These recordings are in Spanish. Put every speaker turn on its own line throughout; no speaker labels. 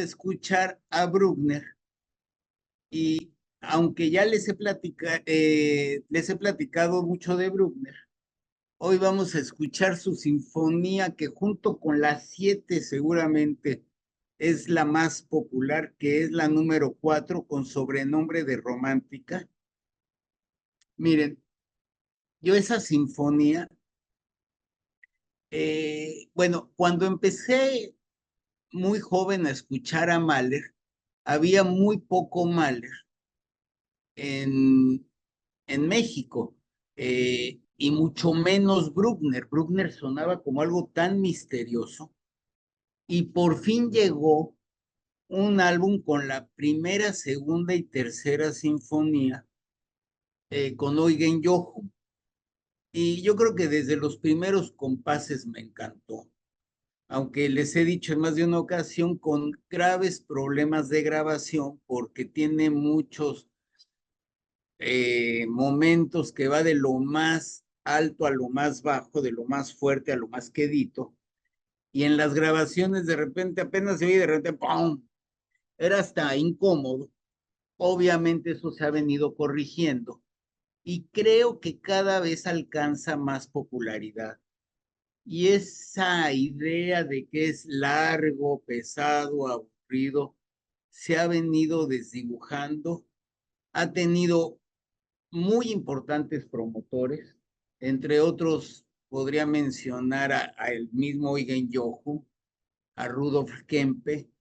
a escuchar a Bruckner y aunque ya les he platicado mucho de Bruckner, hoy vamos a escuchar su sinfonía que junto con las 7 seguramente es la más popular, que es la número 4 con sobrenombre de Romántica. Miren, yo esa sinfonía, bueno, cuando empecé muy joven a escuchar a Mahler, había muy poco Mahler en, en México y mucho menos Bruckner. Bruckner sonaba como algo tan misterioso y por fin llegó un álbum con la primera, segunda y tercera sinfonía con Eugen Jochum. Y yo creo que desde los primeros compases me encantó, aunque les he dicho en más de una ocasión, con graves problemas de grabación, porque tiene muchos momentos que va de lo más alto a lo más bajo, de lo más fuerte a lo más quedito, y en las grabaciones de repente apenas se oye, de repente ¡pum! Era hasta incómodo. Obviamente eso se ha venido corrigiendo y creo que cada vez alcanza más popularidad. Y esa idea de que es largo, pesado, aburrido, se ha venido desdibujando. Ha tenido muy importantes promotores, entre otros podría mencionar a el mismo Eugen Jochum, a Rudolf Kempe,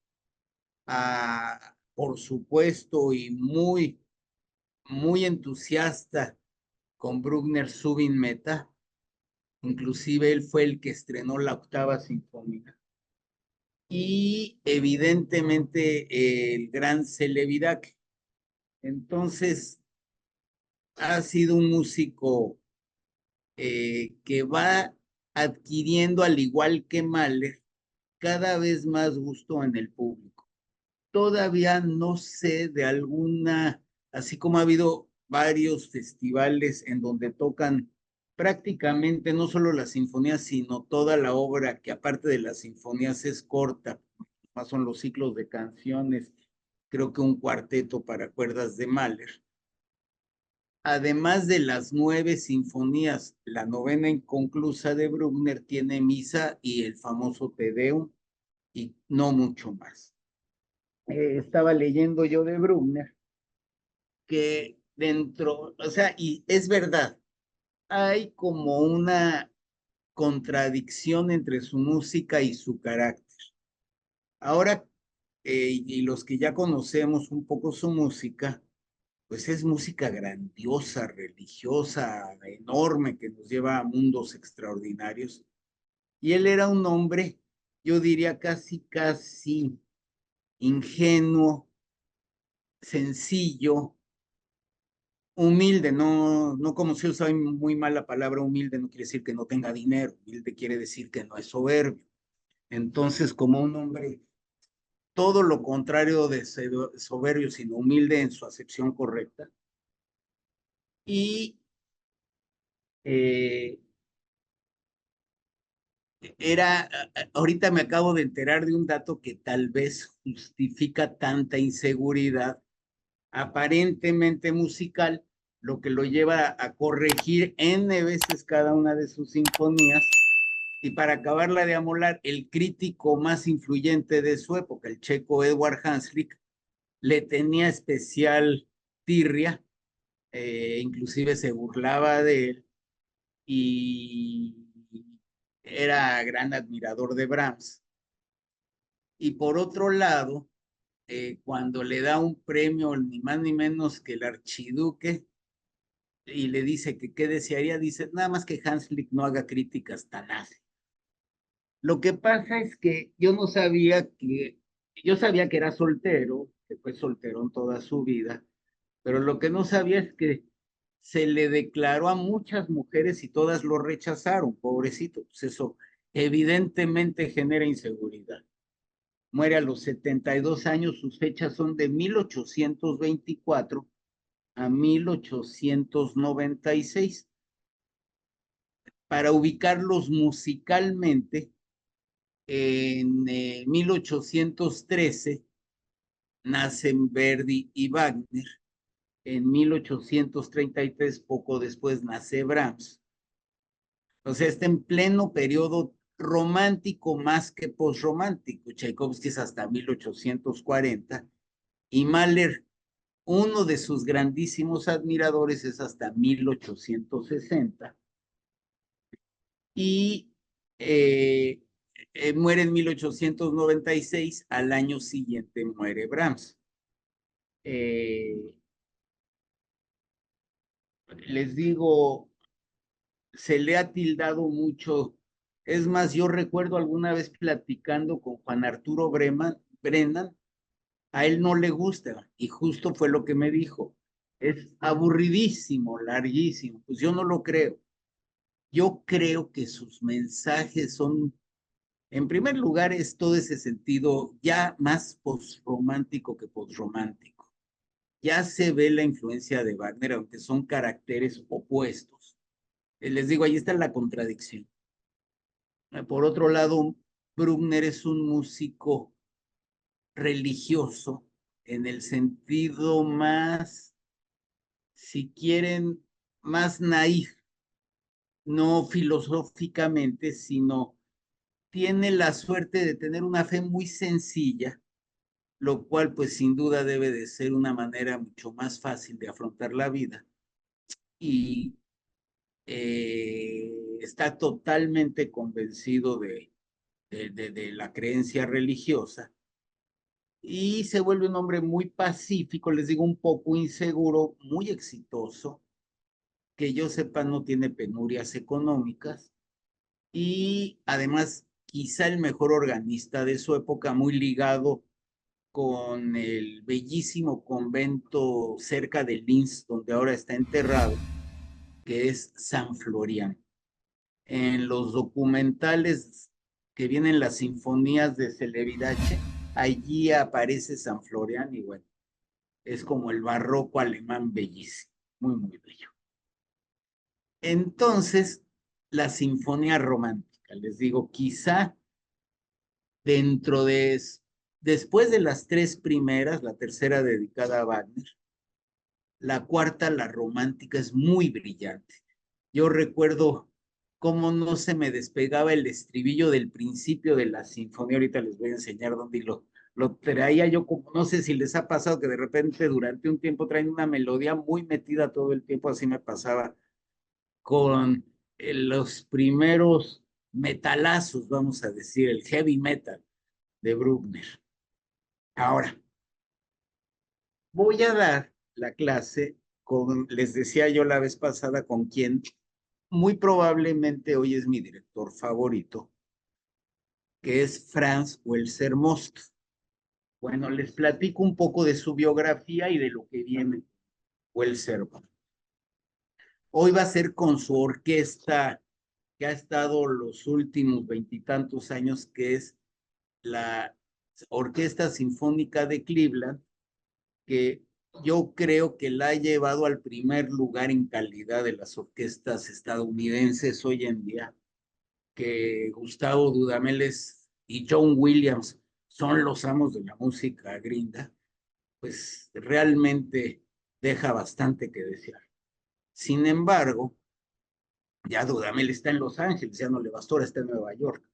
por supuesto, y muy entusiasta con Bruckner Subin Meta. Inclusive él fue el que estrenó la octava sinfonía. Y evidentemente el gran Celebidache. Entonces, ha sido un músico que va adquiriendo, al igual que Mahler, cada vez más gusto en el público. Todavía no sé de alguna, así como ha habido varios festivales en donde tocan prácticamente no solo las sinfonías, sino toda la obra, que aparte de las sinfonías es corta, más son los ciclos de canciones, creo que un cuarteto para cuerdas de Mahler. Además de las 9 sinfonías, la novena inconclusa de Bruckner tiene misa y el famoso Te Deum, y no mucho más. Estaba leyendo yo de Bruckner que dentro, o sea, y es verdad, hay como una contradicción entre su música y su carácter. Ahora, y los que ya conocemos un poco su música, pues es música grandiosa, religiosa, enorme, que nos lleva a mundos extraordinarios. Y él era un hombre, yo diría casi ingenuo, sencillo, humilde, no como si usa muy mal la palabra humilde, no quiere decir que no tenga dinero, humilde quiere decir que no es soberbio. Entonces, como un hombre, todo lo contrario de soberbio, sino humilde en su acepción correcta. Y eh, ahorita me acabo de enterar de un dato que tal vez justifica tanta inseguridad aparentemente musical, lo que lo lleva a corregir N veces cada una de sus sinfonías. Y para acabarla de amolar, el crítico más influyente de su época, el checo Edward Hanslick, le tenía especial tirria, inclusive se burlaba de él y era gran admirador de Brahms. Y por otro lado, cuando le da un premio, ni más ni menos que el archiduque, y le dice que qué desearía, dice, nada más que Hanslick no haga críticas tan ácidas. Lo que pasa es que yo sabía que era soltero, que fue solterón toda su vida, pero lo que no sabía es que se le declaró a muchas mujeres y todas lo rechazaron, pobrecito. Pues eso evidentemente genera inseguridad. Muere a los 72 años, sus fechas son de 1824 a 1896. Para ubicarlos musicalmente, en 1813 nacen Verdi y Wagner. En 1833, poco después, nace Brahms. O sea, está en pleno periodo romántico más que posromántico. Tchaikovsky es hasta 1840 y Mahler, uno de sus grandísimos admiradores, es hasta 1860 y eh, muere en 1896. Al año siguiente muere Brahms. Eh, Les digo, se le ha tildado mucho. Es más, yo recuerdo alguna vez platicando con Juan Arturo Brennan, a él no le gusta, y justo fue lo que me dijo. Es aburridísimo, larguísimo. Pues yo no lo creo. Yo creo que sus mensajes son, en primer lugar, es todo ese sentido ya más posromántico que posromántico. Ya se ve la influencia de Wagner, aunque son caracteres opuestos. Les digo, ahí está la contradicción. Por otro lado, Bruckner es un músico religioso en el sentido más, si quieren, más naif, no filosóficamente, sino tiene la suerte de tener una fe muy sencilla, lo cual pues sin duda debe de ser una manera mucho más fácil de afrontar la vida. Y está totalmente convencido de la creencia religiosa y se vuelve un hombre muy pacífico, les digo, un poco inseguro, muy exitoso, que yo sepa no tiene penurias económicas y además quizá el mejor organista de su época, muy ligado con el bellísimo convento cerca de Linz, donde ahora está enterrado, que es San Florian. En los documentales que vienen las sinfonías de Celibidache, allí aparece San Florian y bueno, es como el barroco alemán bellísimo, muy, muy bello. Entonces, la sinfonía romántica, les digo, quizá dentro de, después de las tres primeras, la tercera dedicada a Wagner, la cuarta, la romántica, es muy brillante. Yo recuerdo cómo no se me despegaba el estribillo del principio de la sinfonía. Ahorita les voy a enseñar dónde lo traía yo, como no sé si les ha pasado que de repente durante un tiempo traen una melodía muy metida todo el tiempo. Así me pasaba con los primeros metalazos, vamos a decir, el heavy metal de Bruckner. Ahora, voy a dar la clase con, les decía yo la vez pasada, con quien muy probablemente hoy es mi director favorito, que es Franz Welser Most. Bueno, les platico un poco de su biografía y de lo que viene Welser. Hoy va a ser con su orquesta que ha estado los últimos veintitantos años, que es la Orquesta Sinfónica de Cleveland, que yo creo que la ha llevado al primer lugar en calidad de las orquestas estadounidenses hoy en día, que Gustavo Dudamel y John Williams son los amos de la música gringa, pues realmente deja bastante que desear. Sin embargo, ya Dudamel está en Los Ángeles, ya no le bastó, ahora está en Nueva York,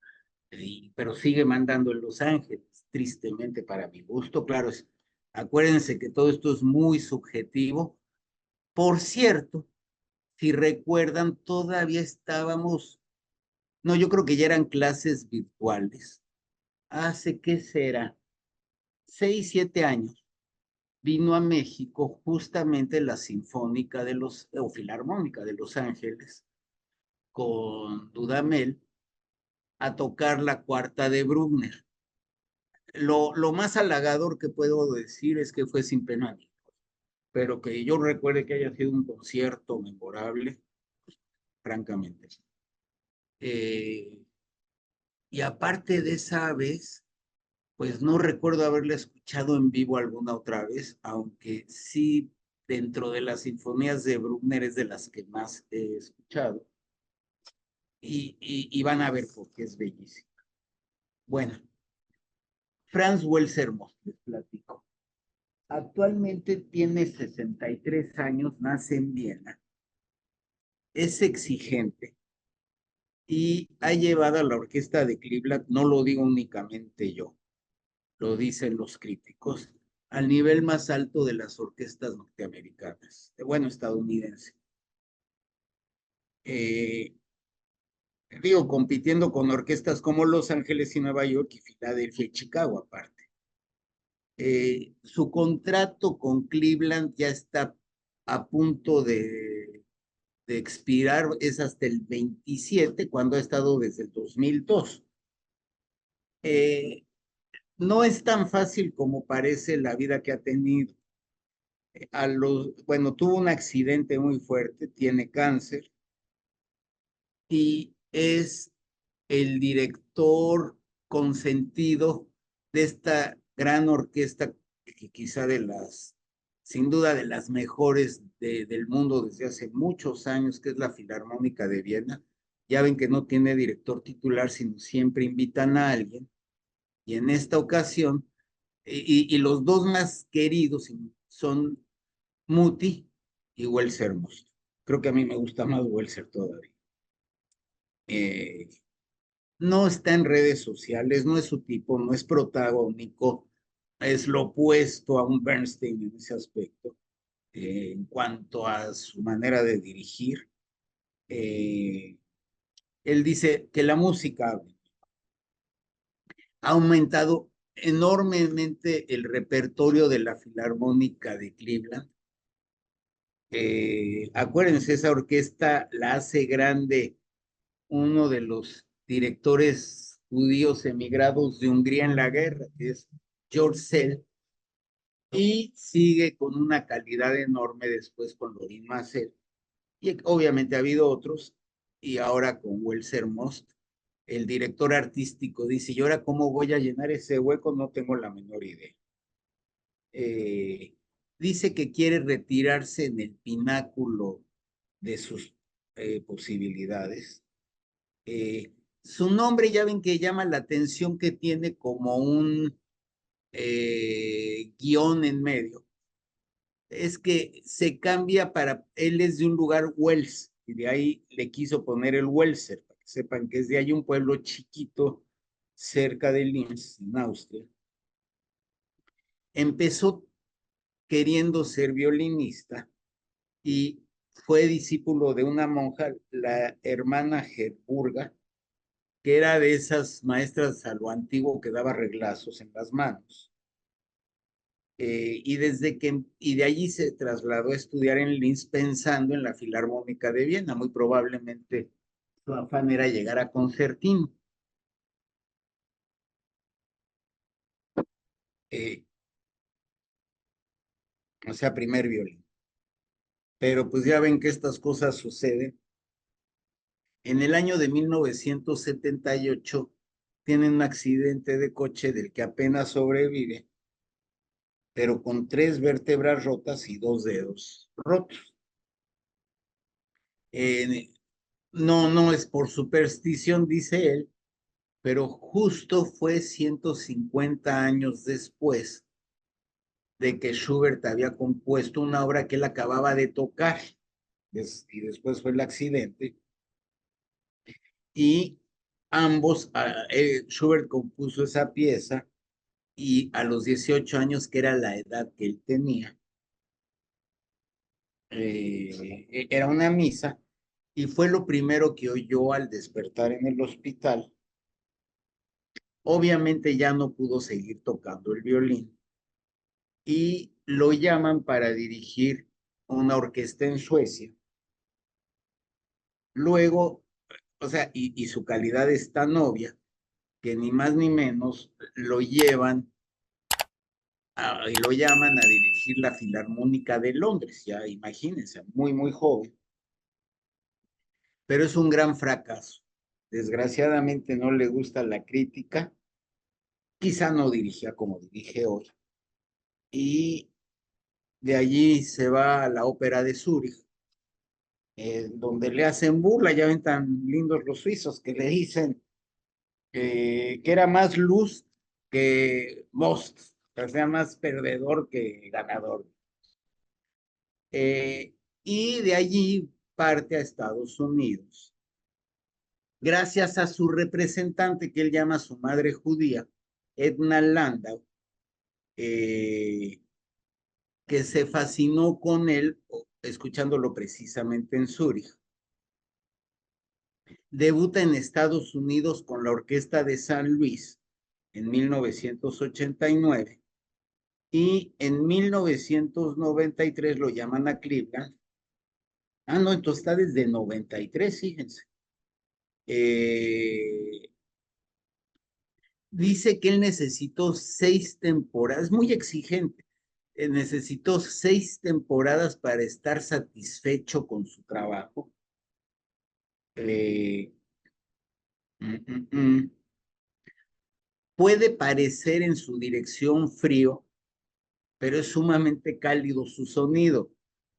pero sigue mandando en Los Ángeles, tristemente para mi gusto, claro, acuérdense que todo esto es muy subjetivo. Por cierto, si recuerdan, todavía estábamos, no, yo creo que ya eran clases virtuales. Hace, ¿qué será? 6, 7 años vino a México justamente la Sinfónica de o Filarmónica de Los Ángeles con Dudamel a tocar la cuarta de Bruckner. Lo más halagador que puedo decir es que fue sin pena, pero que yo recuerde que haya sido un concierto memorable, francamente. Eh, y aparte de esa vez, pues no recuerdo haberla escuchado en vivo alguna otra vez, aunque sí dentro de las sinfonías de Bruckner es de las que más he escuchado. Y van a ver por qué es bellísimo. Bueno, Franz Welser Most, les platico. Actualmente tiene 63 años, nace en Viena, es exigente y ha llevado a la orquesta de Cleveland, no lo digo únicamente yo, lo dicen los críticos, al nivel más alto de las orquestas norteamericanas, bueno, estadounidense. Eh, Digo, compitiendo con orquestas como Los Ángeles y Nueva York y Filadelfia y Chicago aparte. Su contrato con Cleveland ya está a punto de expirar, es hasta el 27, cuando ha estado desde el 2002. Eh, no es tan fácil como parece la vida que ha tenido. Bueno, tuvo un accidente muy fuerte, tiene cáncer y es el director consentido de esta gran orquesta, que quizá sin duda de las mejores del mundo desde hace muchos años, que es la Filarmónica de Viena. Ya ven que no tiene director titular, sino siempre invitan a alguien. Y en esta ocasión, y los dos más queridos son Muti y Welser Most. Creo que a mí me gusta más Welser todavía. Eh, no está en redes sociales, no es su tipo, no es protagónico, es lo opuesto a un Bernstein en ese aspecto, en cuanto a su manera de dirigir. Eh, Él dice que la música ha aumentado enormemente el repertorio de la Filarmónica de Cleveland. Acuérdense, esa orquesta la hace grande uno de los directores judíos emigrados de Hungría en la guerra, que es George Sell, y sigue con una calidad enorme después con Lorin Maazel. Y obviamente ha habido otros, y ahora con Welser Most, el director artístico dice, ¿y ahora cómo voy a llenar ese hueco? No tengo la menor idea. Eh, Dice que quiere retirarse en el pináculo de sus posibilidades. Su nombre ya ven que llama la atención, que tiene como un guión en medio. Es que se cambia él es de un lugar Wells, y de ahí le quiso poner el Welser, para que sepan que es de ahí, un pueblo chiquito cerca de Linz, en Austria. Empezó queriendo ser violinista y fue discípulo de una monja, la hermana Gerburga, que era de esas maestras a lo antiguo que daba reglazos en las manos. Y de allí se trasladó a estudiar en Linz pensando en la Filarmónica de Viena. Muy probablemente su afán era llegar a concertino. eh, o sea, primer violín. Pero pues ya ven que estas cosas suceden. En el año de 1978 tiene un accidente de coche del que apenas sobrevive, pero con 3 vértebras rotas y 2 dedos rotos. No, no es por superstición, dice él, pero justo fue 150 años después de que Schubert había compuesto una obra que él acababa de tocar, y después fue el accidente, y ambos, Schubert compuso esa pieza, y a los 18 años, que era la edad que él tenía, era una misa, y fue lo primero que oyó al despertar en el hospital. Obviamente ya no pudo seguir tocando el violín y lo llaman para dirigir una orquesta en Suecia. Luego, o sea, y su calidad es tan obvia que ni más ni menos y lo llaman a dirigir la Filarmónica de Londres, ya imagínense, muy, muy joven. Pero es un gran fracaso. Desgraciadamente no le gusta la crítica, quizá no dirigía como dirige hoy. Y de allí se va a la ópera de Zúrich, donde le hacen burla. Ya ven tan lindos los suizos que le dicen que era más luz que Most. O sea, más perdedor que ganador. Y de allí parte a Estados Unidos. Gracias a su representante, que él llama su madre judía, Edna Landau, eh, que se fascinó con él, escuchándolo precisamente en Zúrich. Debuta en Estados Unidos con la Orquesta de San Luis en 1989 y en 1993 lo llaman a Cleveland. Ah, no, entonces está desde 93, fíjense. Eh, Dice que él necesitó 6 temporadas, muy exigente, necesitó 6 temporadas para estar satisfecho con su trabajo. Eh, mm, mm, mm. Puede parecer en su dirección frío, pero es sumamente cálido su sonido.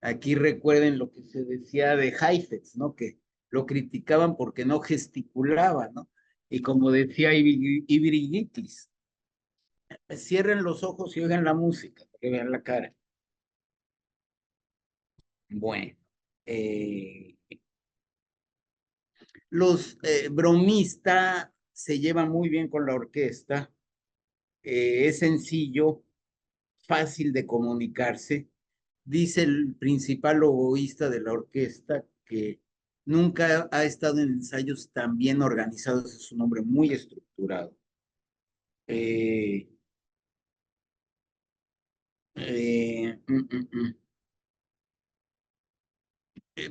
Aquí recuerden lo que se decía de Heifetz, ¿no? Que lo criticaban porque no gesticulaba, ¿no? Y como decía Ivry Gitlis, cierren los ojos y oigan la música, para que vean la cara. Bueno, eh, los bromista se lleva muy bien con la orquesta, es sencillo, fácil de comunicarse. Dice el principal oboísta de la orquesta que nunca ha estado en ensayos tan bien organizados, es un hombre muy estructurado. Eh, eh, mm, mm, mm.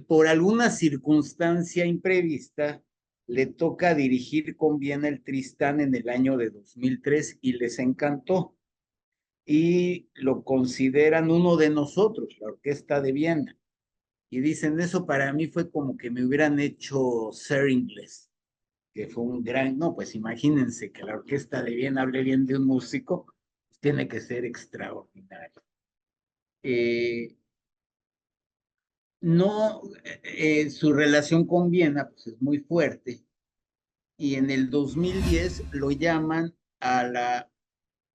Por alguna circunstancia imprevista, le toca dirigir con Viena el Tristán en el año de 2003 y les encantó y lo consideran uno de nosotros, la Orquesta de Viena. Y dicen, eso para mí fue como que me hubieran hecho Ser Inglés, que fue un gran, no, pues imagínense que la Orquesta de Viena hable bien de un músico, pues tiene que ser extraordinario. Eh, no, su relación con Viena pues, es muy fuerte y en el 2010 lo llaman a la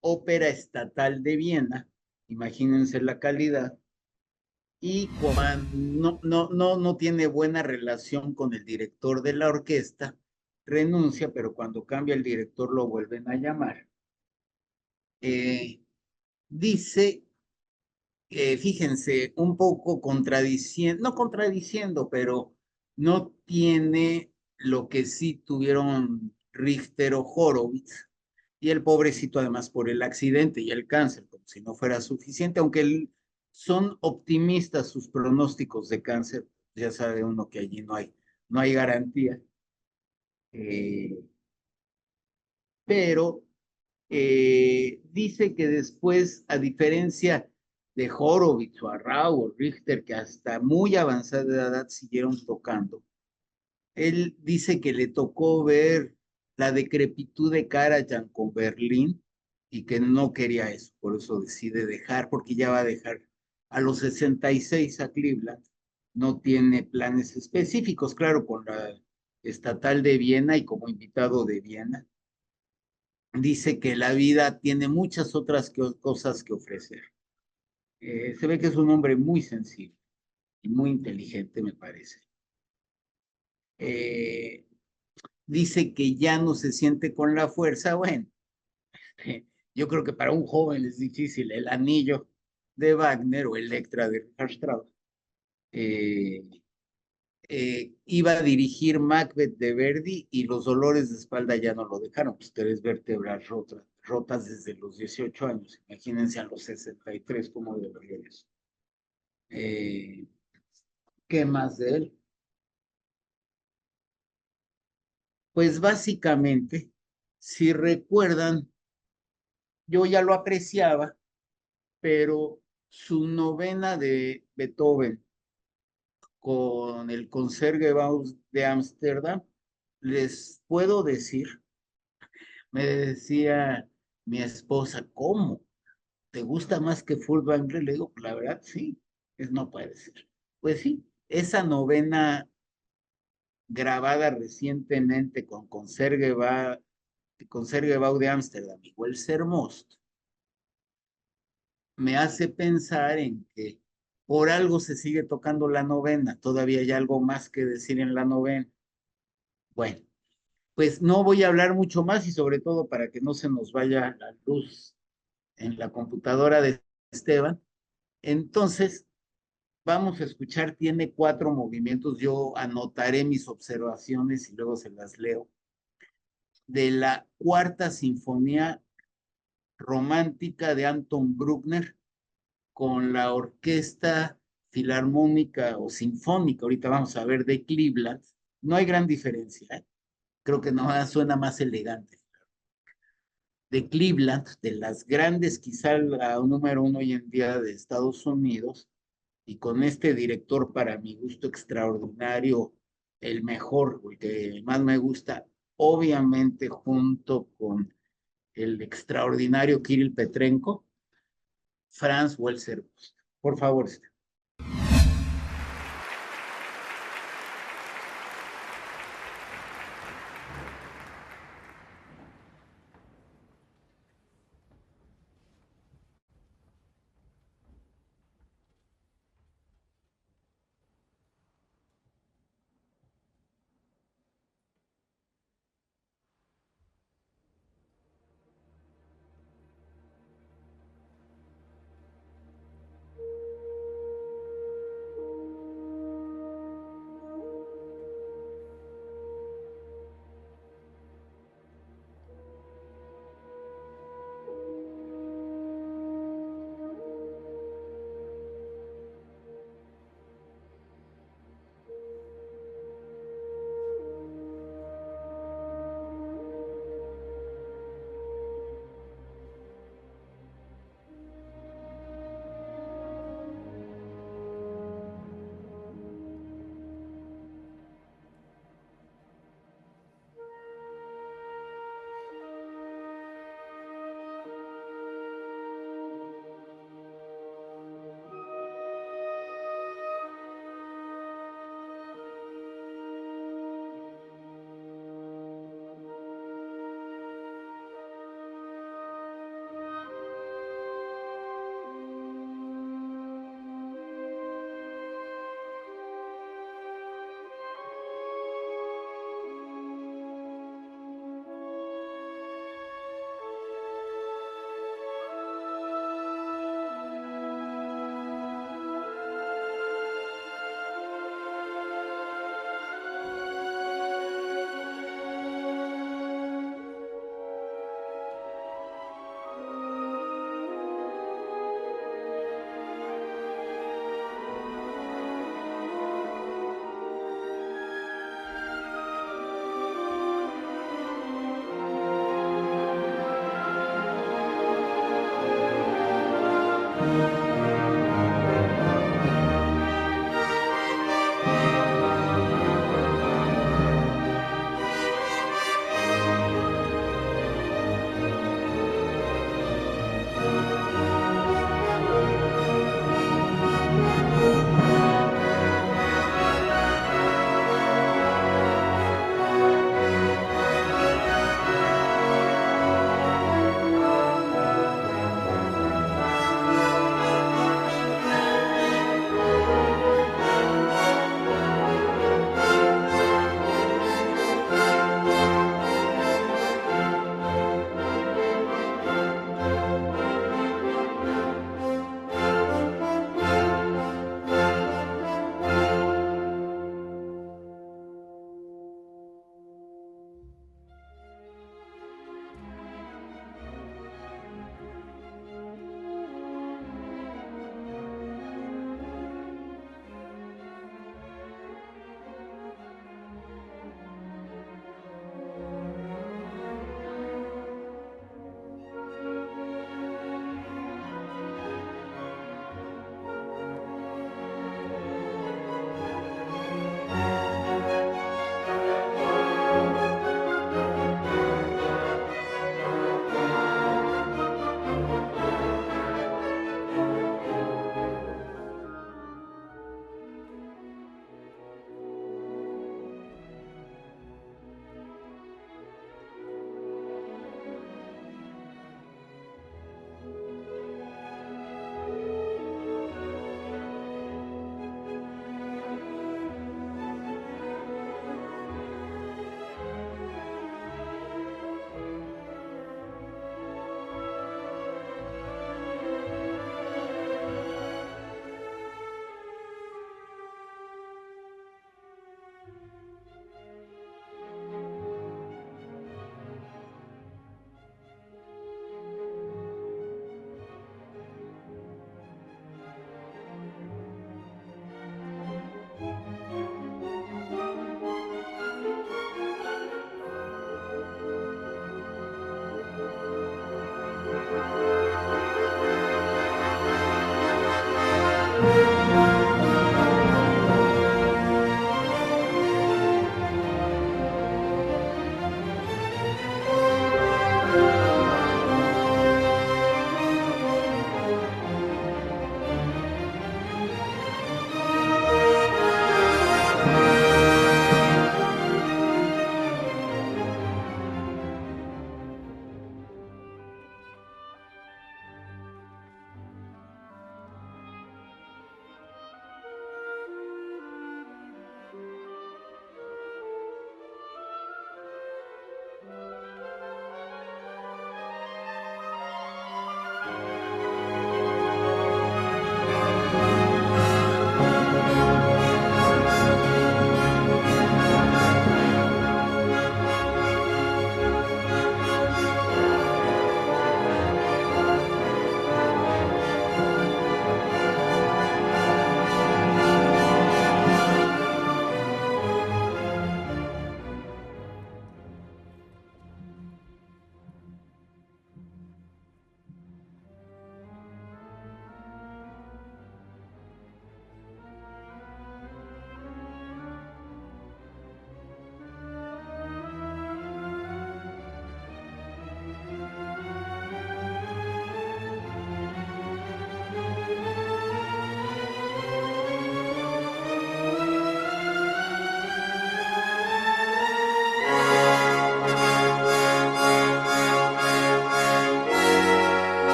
Ópera Estatal de Viena, imagínense la calidad, y cuando no tiene buena relación con el director de la orquesta, renuncia, pero cuando cambia el director lo vuelven a llamar. Eh, Dice, fíjense, un poco contradiciendo, no contradiciendo, pero no tiene lo que sí tuvieron Richter o Horowitz, y el pobrecito además por el accidente y el cáncer, como si no fuera suficiente, aunque son optimistas sus pronósticos de cáncer, ya sabe uno que allí no hay garantía, eh, pero dice que después, a diferencia de Horowitz o Arrau o Richter, que hasta muy avanzada edad siguieron tocando, él dice que le tocó ver la decrepitud de Karajan con Berlín y que no quería eso, por eso decide dejar, porque ya va a dejar a los 66 a Cleveland. No tiene planes específicos, claro, con la estatal de Viena y como invitado de Viena. Dice que la vida tiene muchas otras cosas que ofrecer. Se ve que es un hombre muy sensible y muy inteligente, me parece. Eh, Dice que ya no se siente con la fuerza. Bueno, yo creo que para un joven es difícil el anillo de Wagner o Electra de Richard Strauss. Eh, Iba a dirigir Macbeth de Verdi y los dolores de espalda ya no lo dejaron, pues 3 vértebras rotas desde los 18 años. Imagínense a los 63 cómo debería eso. Eh, ¿Qué más de él? Pues básicamente, si recuerdan, yo ya lo apreciaba, pero su novena de Beethoven con el Concertgebouw de Ámsterdam, les puedo decir, me decía mi esposa, ¿cómo? ¿Te gusta más que Furtwängler? Le digo, la verdad, sí, no puede ser. Pues sí, esa novena grabada recientemente con Concertgebouw de Ámsterdam, igual Sermost, me hace pensar en que por algo se sigue tocando la novena, todavía hay algo más que decir en la novena. Bueno, pues no voy a hablar mucho más y sobre todo para que no se nos vaya la luz en la computadora de Esteban. Entonces, vamos a escuchar, tiene 4 movimientos, yo anotaré mis observaciones y luego se las leo. De la Cuarta Sinfonía Romántica de Anton Bruckner con la Orquesta Filarmónica o Sinfónica, ahorita vamos a ver, de Cleveland. No hay gran diferencia, ¿eh? Creo que no suena más elegante. De Cleveland, de las grandes, quizá la número uno hoy en día de Estados Unidos, y con este director para mi gusto extraordinario, el mejor, el que más me gusta, obviamente junto con el extraordinario Kirill Petrenko, Franz Welser. Por favor.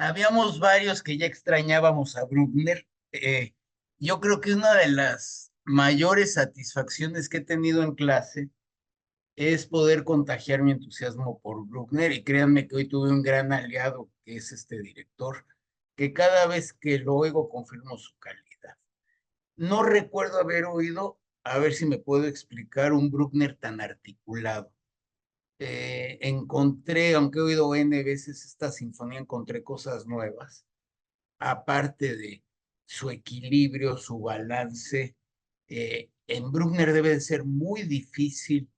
habíamos varios que ya extrañábamos a Bruckner. Yo creo que una de las mayores satisfacciones que he tenido en clase es poder contagiar mi entusiasmo por Bruckner y créanme que hoy tuve un gran aliado que es este director, que cada vez que lo oigo confirmo su calidad. No recuerdo haber oído, a ver si me puedo explicar, un Bruckner tan articulado. Encontré, aunque he oído N veces esta sinfonía, encontré cosas nuevas, aparte de su equilibrio, su balance. En Bruckner debe de ser muy difícil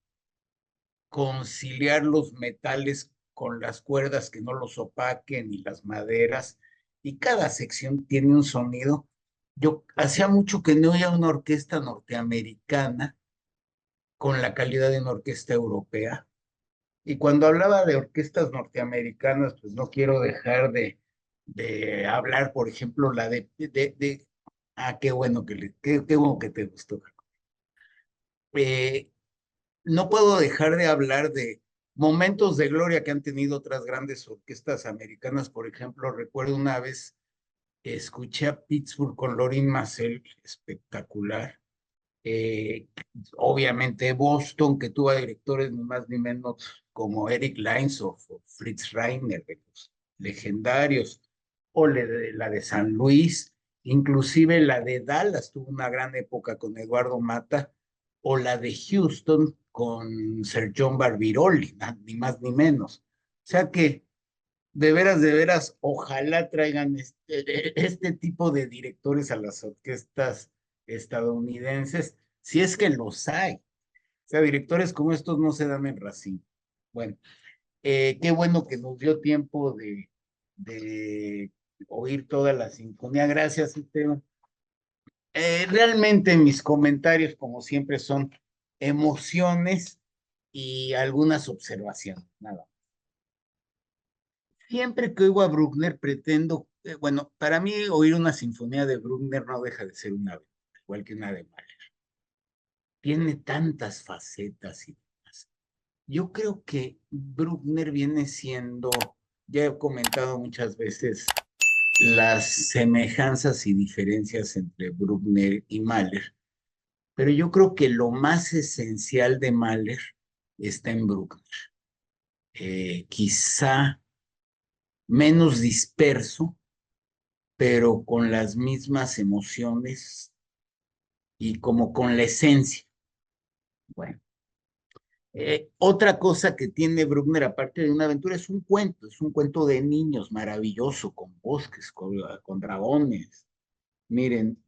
conciliar los metales con las cuerdas que no los opaquen y las maderas, y cada sección tiene un sonido. Yo hacía mucho que no oía una orquesta norteamericana con la calidad de una orquesta europea. Y cuando hablaba de orquestas norteamericanas, pues no quiero dejar de hablar, por ejemplo, la qué bueno qué bueno que te gustó. Eh, no puedo dejar de hablar de momentos de gloria que han tenido otras grandes orquestas americanas. Por ejemplo, recuerdo una vez escuché a Pittsburgh con Lorin Maazel, espectacular. Eh, Obviamente Boston, que tuvo a directores ni más ni menos como Eric Leinsdorf o Fritz Reiner, de los legendarios, o la de San Luis, inclusive la de Dallas tuvo una gran época con Eduardo Mata, o la de Houston con Sir John Barbirolli, ni más ni menos. O sea que de veras, ojalá traigan este tipo de directores a las orquestas estadounidenses, si es que los hay. O sea, directores como estos no se dan en racimo. Bueno, qué bueno que nos dio tiempo de oír toda la sinfonía. Gracias, Esteban. Realmente mis comentarios, como siempre, son emociones y algunas observaciones. Nada. Siempre que oigo a Bruckner pretendo, bueno, para mí oír una sinfonía de Bruckner no deja de ser una, igual que una de Mahler. Tiene tantas facetas y demás. Yo creo que Bruckner viene siendo, ya he comentado muchas veces, las semejanzas y diferencias entre Bruckner y Mahler, pero yo creo que lo más esencial de Mahler está en Bruckner. Quizá menos disperso, pero con las mismas emociones y como con la esencia. Bueno, otra cosa que tiene Bruckner, aparte de una aventura, es un cuento de niños maravilloso, con bosques, con dragones. Miren,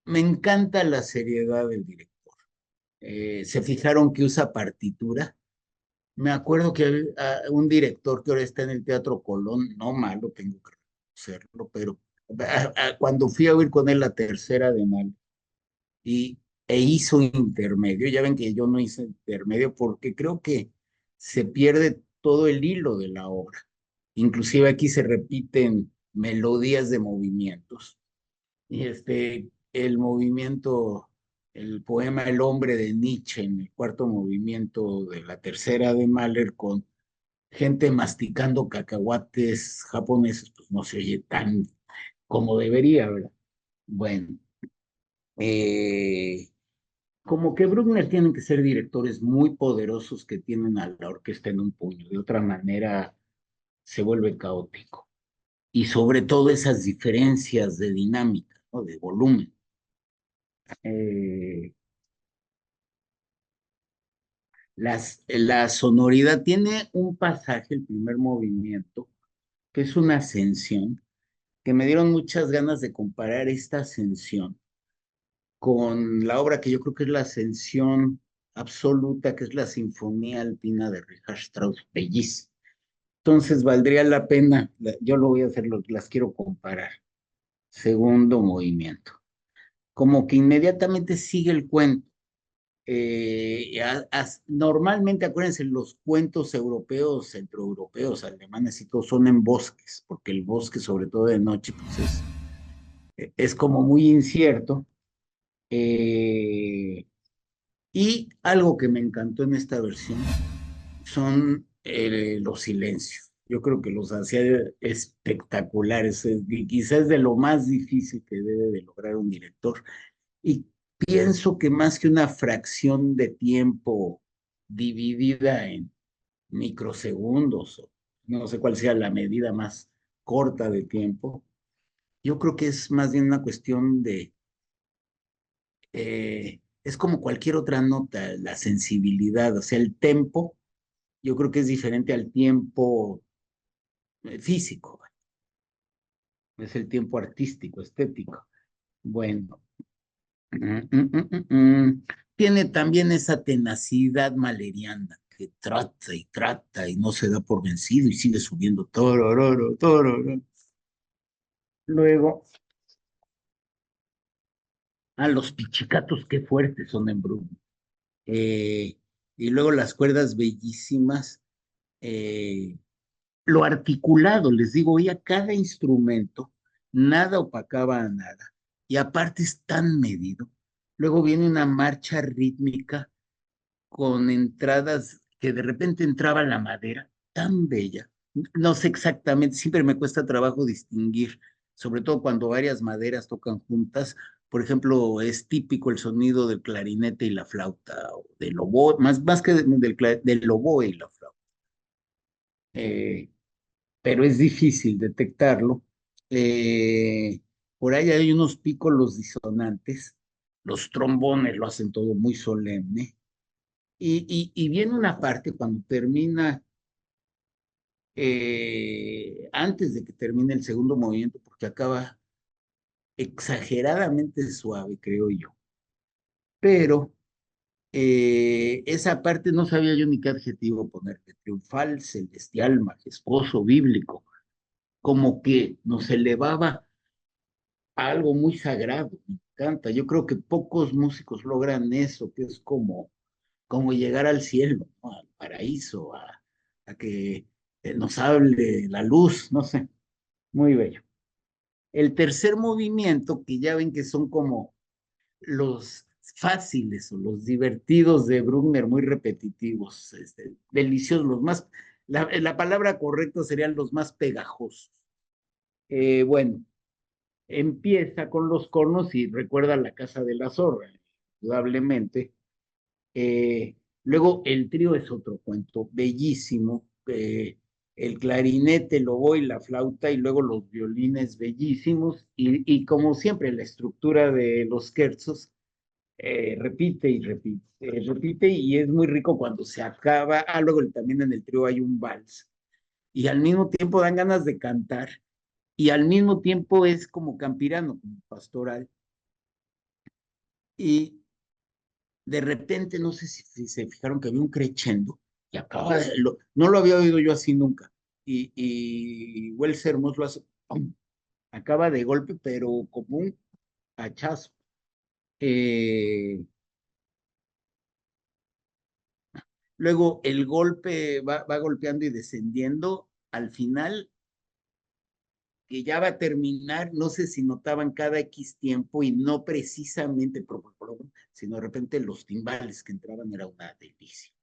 me encanta la seriedad del director. Se fijaron que usa partitura. Me acuerdo que un director que ahora está en el Teatro Colón, no malo, tengo que reconocerlo, pero cuando fui a oír con él la tercera de mal y, e hizo intermedio, ya ven que yo no hice intermedio porque creo que se pierde todo el hilo de la obra. Inclusive aquí se repiten melodías de movimientos. Y el movimiento, el poema El hombre de Nietzsche en el cuarto movimiento de la tercera de Mahler con gente masticando cacahuates japoneses, pues no se oye tan como debería, ¿verdad? Bueno, eh, como que Bruckner tienen que ser directores muy poderosos que tienen a la orquesta en un puño, de otra manera se vuelve caótico. Y sobre todo esas diferencias de dinámica, ¿no? De volumen. Eh, la sonoridad tiene un pasaje, el primer movimiento, que es una ascensión, que me dieron muchas ganas de comparar esta ascensión con la obra que yo creo que es la ascensión absoluta, que es la Sinfonía Alpina de Richard Strauss, bellísima. Entonces valdría la pena, yo lo voy a hacer, las quiero comparar. Segundo movimiento. Como que inmediatamente sigue el cuento. Normalmente, acuérdense, los cuentos europeos, centroeuropeos, alemanes y todo son en bosques, porque el bosque, sobre todo de noche, pues es como muy incierto. Eh, y algo que me encantó en esta versión son los silencios. Yo creo que los hacía espectaculares, y quizás de lo más difícil que debe de lograr un director. Y pienso que más que una fracción de tiempo dividida en microsegundos, o no sé cuál sea la medida más corta de tiempo, yo creo que es más bien una cuestión de, es como cualquier otra nota, la sensibilidad, o sea, el tempo, yo creo que es diferente al tiempo físico, es el tiempo artístico, estético. Bueno, tiene también esa tenacidad maleriana que trata y no se da por vencido y sigue subiendo torororo, torororo. Luego, los pichicatos, qué fuertes son en Bruno. Eh, y luego las cuerdas bellísimas, eh, lo articulado, les digo, oía cada instrumento, nada opacaba a nada, y aparte es tan medido. Luego viene una marcha rítmica con entradas que de repente entraba la madera, tan bella. No sé exactamente, siempre me cuesta trabajo distinguir, sobre todo cuando varias maderas tocan juntas. Por ejemplo, es típico el sonido del clarinete y la flauta, o del oboe, más que del oboe y la flauta. Eh, pero es difícil detectarlo. Eh, por ahí hay unos pícolos disonantes, los trombones lo hacen todo muy solemne, y viene una parte cuando termina, antes de que termine el segundo movimiento, porque acaba exageradamente suave, creo yo. Pero esa parte no sabía yo ni qué adjetivo ponerle, triunfal, celestial, majestuoso, bíblico, como que nos elevaba a algo muy sagrado, me encanta. Yo creo que pocos músicos logran eso, que es como llegar al cielo, ¿no? Al paraíso, a que nos hable la luz, no sé, muy bello. El tercer movimiento, que ya ven que son como los fáciles o los divertidos de Bruckner, muy repetitivos, deliciosos, la palabra correcta serían los más pegajosos. Bueno, empieza con los cornos y recuerda la casa de la zorra, indudablemente. Luego el trío es otro cuento bellísimo. El clarinete, el oboe y la flauta, y luego los violines bellísimos. Y como siempre, la estructura de los scherzos repite y repite, repite, y es muy rico cuando se acaba. Luego también en el trío hay un vals. Y al mismo tiempo dan ganas de cantar, y al mismo tiempo es como campirano, como pastoral. Y de repente, no sé si se fijaron que había un crescendo y no lo había oído yo así nunca. Y Wells Hermoso lo hace, ¡pum! Acaba de golpe, pero como un hachazo. Eh, Luego el golpe va golpeando y descendiendo. Al final, que ya va a terminar, no sé si notaban cada X tiempo y no precisamente, sino de repente los timbales que entraban era una delicia.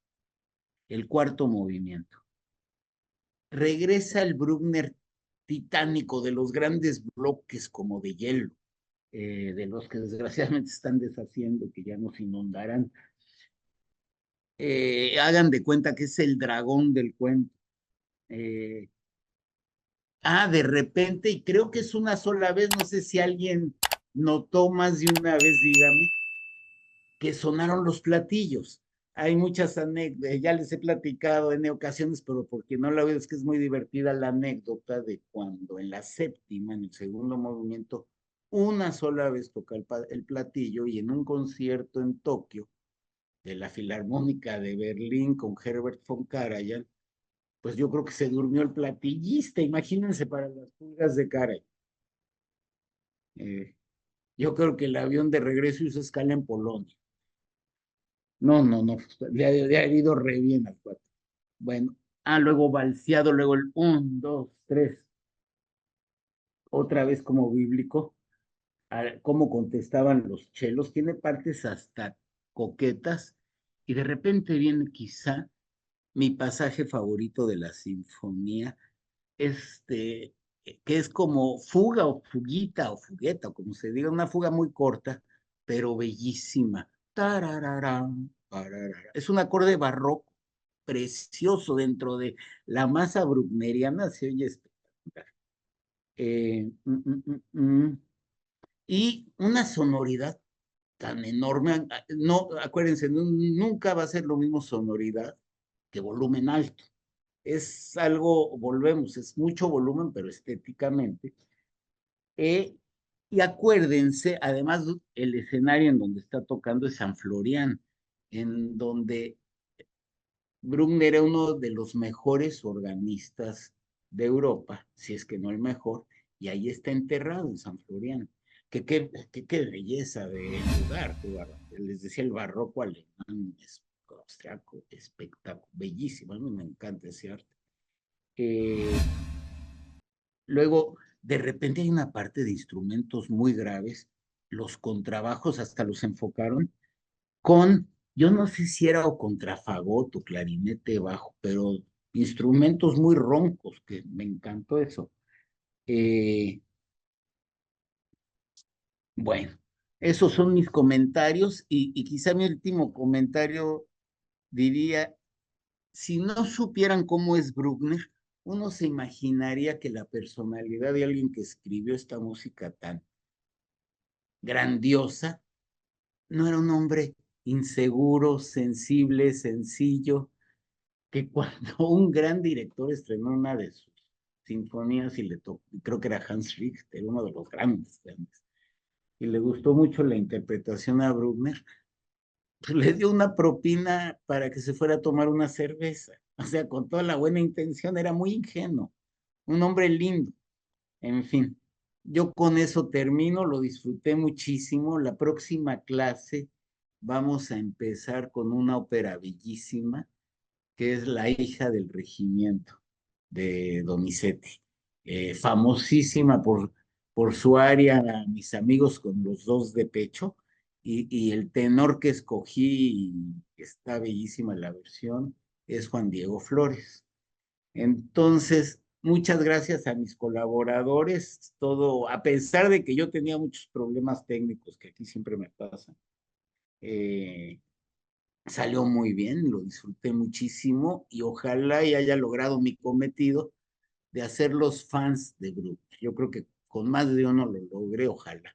El cuarto movimiento. Regresa el Bruckner titánico de los grandes bloques como de hielo, de los que desgraciadamente están deshaciendo, que ya nos inundarán. Hagan de cuenta que es el dragón del cuento. Eh, de repente, y creo que es una sola vez, no sé si alguien notó más de una vez, dígame, que sonaron los platillos. Hay muchas anécdotas, ya les he platicado en ocasiones, pero porque no la veo, es que es muy divertida la anécdota de cuando en la séptima, en el segundo movimiento, una sola vez toca el platillo, y en un concierto en Tokio de la Filarmónica de Berlín con Herbert von Karajan, pues yo creo que se durmió el platillista, imagínense para las pulgas de Karajan. Eh, yo creo que el avión de regreso hizo escala en Polonia. No, no, no, le ha ido re bien al cuatro. Bueno, luego balseado, luego el 1, 2, 3, otra vez como bíblico, cómo contestaban los chelos, tiene partes hasta coquetas, y de repente viene quizá mi pasaje favorito de la sinfonía, este, que es como fuga o fuguita o fugueta, o como se diga, una fuga muy corta, pero bellísima. Tarararán, pararara. Es un acorde barroco, precioso dentro de la masa bruckneriana, se oye espectacular. Eh, mm, mm, y una sonoridad tan enorme, no, acuérdense, nunca va a ser lo mismo sonoridad que volumen alto. Es algo, volvemos, es mucho volumen, pero estéticamente. Eh, y acuérdense, además, el escenario en donde está tocando es San Florian, en donde Bruckner era uno de los mejores organistas de Europa, si es que no el mejor, y ahí está enterrado en San Florian. Qué belleza de lugar, les decía el barroco alemán, es austriaco, espectacular, bellísimo, a mí me encanta ese arte. Eh, Luego, de repente hay una parte de instrumentos muy graves, los contrabajos hasta los enfocaron con, yo no sé si era o contrafagot o clarinete bajo, pero instrumentos muy roncos, que me encantó eso. Eh, bueno, esos son mis comentarios y quizá mi último comentario diría, si no supieran cómo es Bruckner, uno se imaginaría que la personalidad de alguien que escribió esta música tan grandiosa no era un hombre inseguro, sensible, sencillo, que cuando un gran director estrenó una de sus sinfonías y le tocó, creo que era Hans Richter, uno de los grandes, y le gustó mucho la interpretación a Bruckner, pues le dio una propina para que se fuera a tomar una cerveza. O sea, con toda la buena intención, era muy ingenuo, un hombre lindo, en fin. Yo con eso termino, lo disfruté muchísimo. La próxima clase vamos a empezar con una ópera bellísima que es La hija del regimiento de Donizetti, famosísima por su área, mis amigos con los dos de pecho, y el tenor que escogí, y está bellísima la versión, es Juan Diego Flores. Entonces, muchas gracias a mis colaboradores, todo, a pesar de que yo tenía muchos problemas técnicos, que aquí siempre me pasan. eh, Salió muy bien, lo disfruté muchísimo y ojalá y haya logrado mi cometido de hacer los fans de Groot. Yo creo que con más de uno lo logré, ojalá.